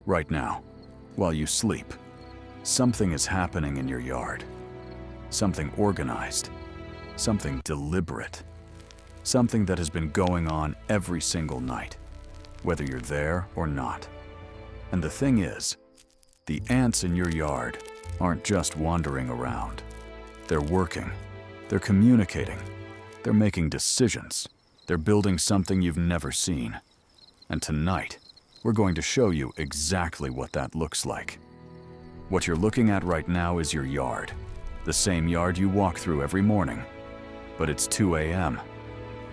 Right now, while you sleep, something is happening in your yard. Something organized, something deliberate, something that has been going on every single night, whether you're there or not. And the thing is, the ants in your yard aren't just wandering around. They're working, they're communicating, they're making decisions, they're building something you've never seen. And tonight, we're going to show you exactly what that looks like. What you're looking at right now is your yard, the same yard you walk through every morning. But it's 2 a.m.,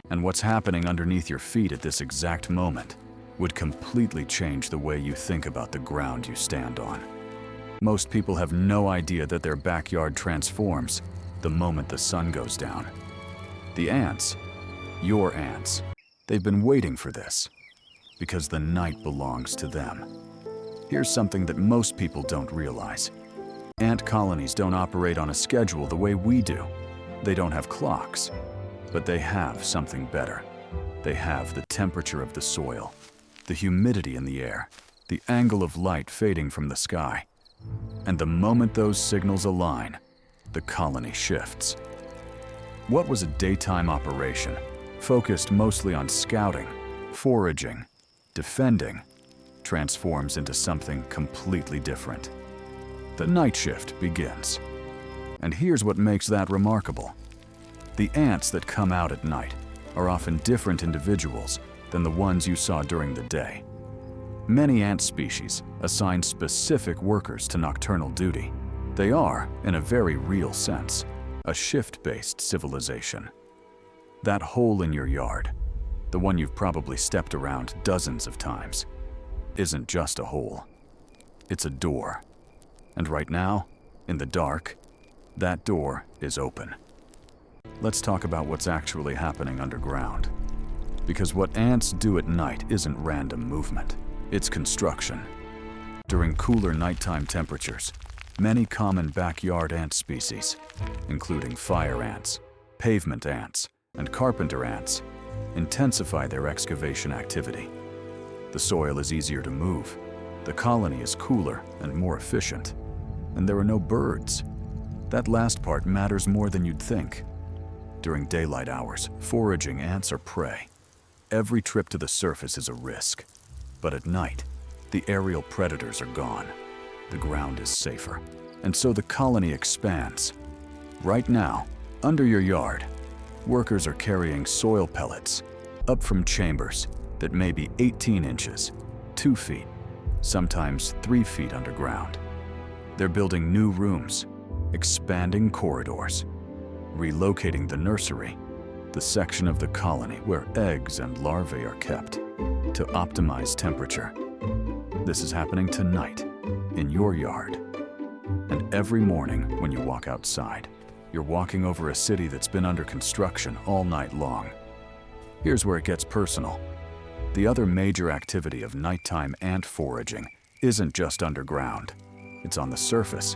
and what's happening underneath your feet at this exact moment would completely change the way you think about the ground you stand on. Most people have no idea that their backyard transforms the moment the sun goes down. The ants, your ants, they've been waiting for this because the night belongs to them. Here's something that most people don't realize. Ant colonies don't operate on a schedule the way we do. They don't have clocks, but they have something better. They have the temperature of the soil, the humidity in the air, the angle of light fading from the sky. And the moment those signals align, the colony shifts. What was a daytime operation, focused mostly on scouting, foraging, defending, transforms into something completely different. The night shift begins. And here's what makes that remarkable. The ants that come out at night are often different individuals than the ones you saw during the day. Many ant species assign specific workers to nocturnal duty. They are, in a very real sense, a shift-based civilization. That hole in your yard, the one you've probably stepped around dozens of times, isn't just a hole. It's a door. And right now, in the dark, that door is open. Let's talk about what's actually happening underground. Because what ants do at night isn't random movement, it's construction. During cooler nighttime temperatures, many common backyard ant species, including fire ants, pavement ants, and carpenter ants, intensify their excavation activity. The soil is easier to move, the colony is cooler and more efficient, and there are no birds. That last part matters more than you'd think. During daylight hours, foraging ants are prey. Every trip to the surface is a risk. But at night, the aerial predators are gone. The ground is safer. And so the colony expands. Right now, under your yard, workers are carrying soil pellets up from chambers that may be 18 inches, 2 feet, sometimes 3 feet underground. They're building new rooms, expanding corridors, relocating the nursery, the section of the colony where eggs and larvae are kept, to optimize temperature. This is happening tonight, in your yard. And every morning when you walk outside, you're walking over a city that's been under construction all night long. Here's where it gets personal. The other major activity of nighttime ant foraging isn't just underground. It's on the surface.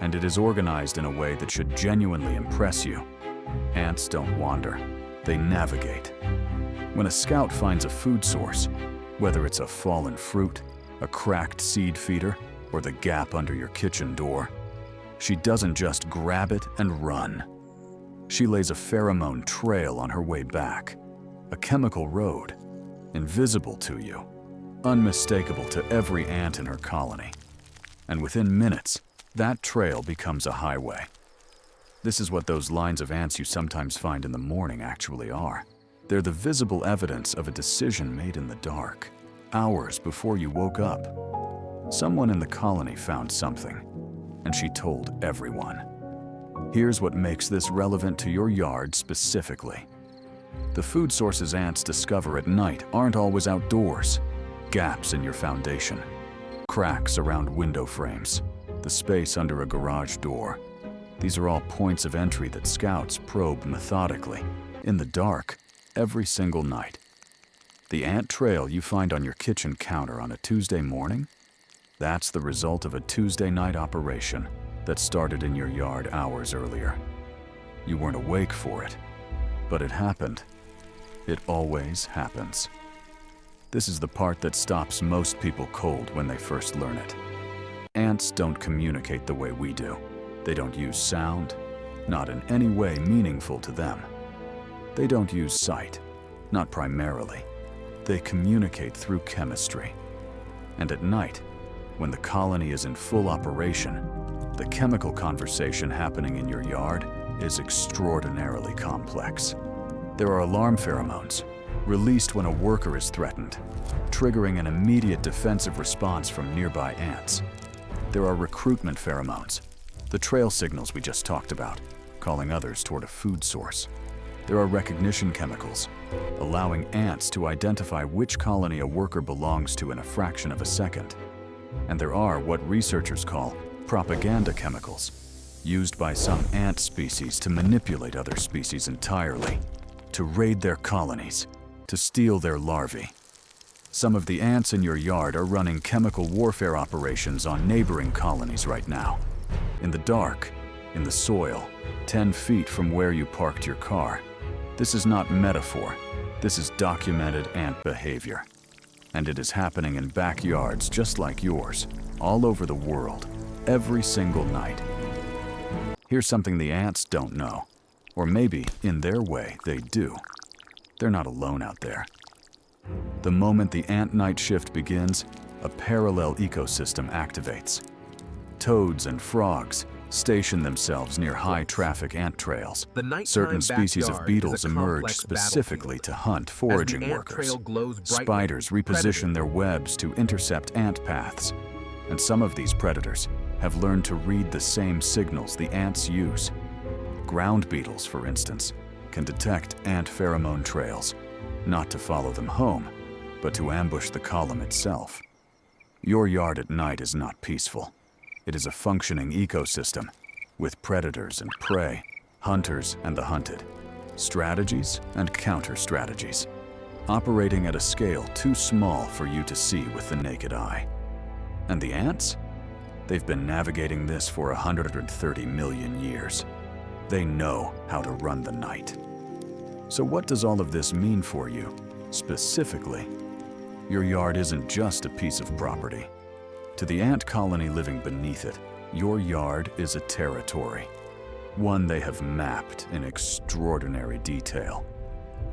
And it is organized in a way that should genuinely impress you. Ants don't wander, they navigate. When a scout finds a food source, whether it's a fallen fruit, a cracked seed feeder, or the gap under your kitchen door, she doesn't just grab it and run. She lays a pheromone trail on her way back, a chemical road, invisible to you, unmistakable to every ant in her colony. And within minutes, that trail becomes a highway. This is what those lines of ants you sometimes find in the morning actually are. They're the visible evidence of a decision made in the dark, hours before you woke up. Someone in the colony found something, and she told everyone. Here's what makes this relevant to your yard specifically. The food sources ants discover at night aren't always outdoors. Gaps in your foundation, cracks around window frames, the space under a garage door. These are all points of entry that scouts probe methodically, in the dark, every single night. The ant trail you find on your kitchen counter on a Tuesday morning? That's the result of a Tuesday night operation that started in your yard hours earlier. You weren't awake for it, but it happened. It always happens. This is the part that stops most people cold when they first learn it. Ants don't communicate the way we do. They don't use sound, not in any way meaningful to them. They don't use sight, not primarily. They communicate through chemistry. And at night, when the colony is in full operation, the chemical conversation happening in your yard is extraordinarily complex. There are alarm pheromones, released when a worker is threatened, triggering an immediate defensive response from nearby ants. There are recruitment pheromones, the trail signals we just talked about, calling others toward a food source. There are recognition chemicals, allowing ants to identify which colony a worker belongs to in a fraction of a second. And there are what researchers call propaganda chemicals, used by some ant species to manipulate other species entirely, to raid their colonies, to steal their larvae. Some of the ants in your yard are running chemical warfare operations on neighboring colonies right now. In the dark, in the soil, 10 feet from where you parked your car. This is not metaphor. This is documented ant behavior. And it is happening in backyards just like yours, all over the world, every single night. Here's something the ants don't know. Or maybe, in their way, they do. They're not alone out there. The moment the ant night shift begins, a parallel ecosystem activates. Toads and frogs station themselves near high-traffic ant trails. Certain species of beetles emerge specifically to hunt foraging workers. Spiders reposition their webs to intercept ant paths. And some of these predators have learned to read the same signals the ants use. Ground beetles, for instance, can detect ant pheromone trails, not to follow them home, but to ambush the column itself. Your yard at night is not peaceful. It is a functioning ecosystem, with predators and prey, hunters and the hunted, strategies and counter-strategies, operating at a scale too small for you to see with the naked eye. And the ants? They've been navigating this for 130 million years. They know how to run the night. So what does all of this mean for you, specifically? Your yard isn't just a piece of property. To the ant colony living beneath it, your yard is a territory, one they have mapped in extraordinary detail.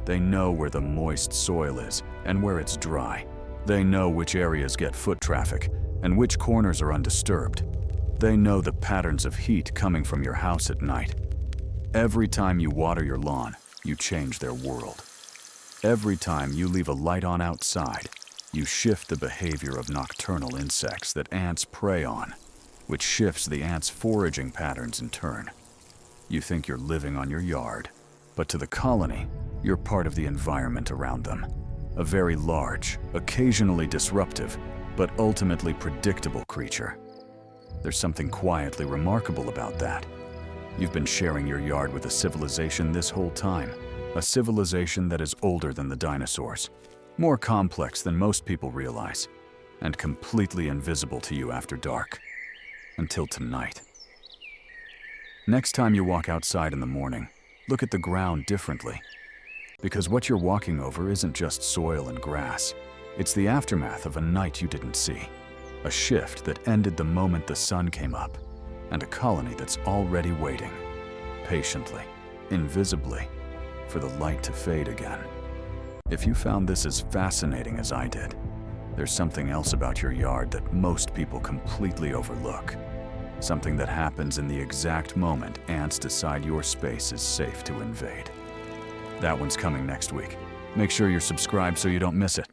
They know where the moist soil is and where it's dry. They know which areas get foot traffic and which corners are undisturbed. They know the patterns of heat coming from your house at night. Every time you water your lawn, you change their world. Every time you leave a light on outside, you shift the behavior of nocturnal insects that ants prey on, which shifts the ants' foraging patterns in turn. You think you're living on your yard, but to the colony, you're part of the environment around them. A very large, occasionally disruptive, but ultimately predictable creature. There's something quietly remarkable about that. You've been sharing your yard with a civilization this whole time, a civilization that is older than the dinosaurs, more complex than most people realize, and completely invisible to you after dark. Until tonight. Next time you walk outside in the morning, look at the ground differently. Because what you're walking over isn't just soil and grass. It's the aftermath of a night you didn't see. A shift that ended the moment the sun came up. And a colony that's already waiting, patiently, invisibly, for the light to fade again. If you found this as fascinating as I did, there's something else about your yard that most people completely overlook. Something that happens in the exact moment ants decide your space is safe to invade. That one's coming next week. Make sure you're subscribed so you don't miss it.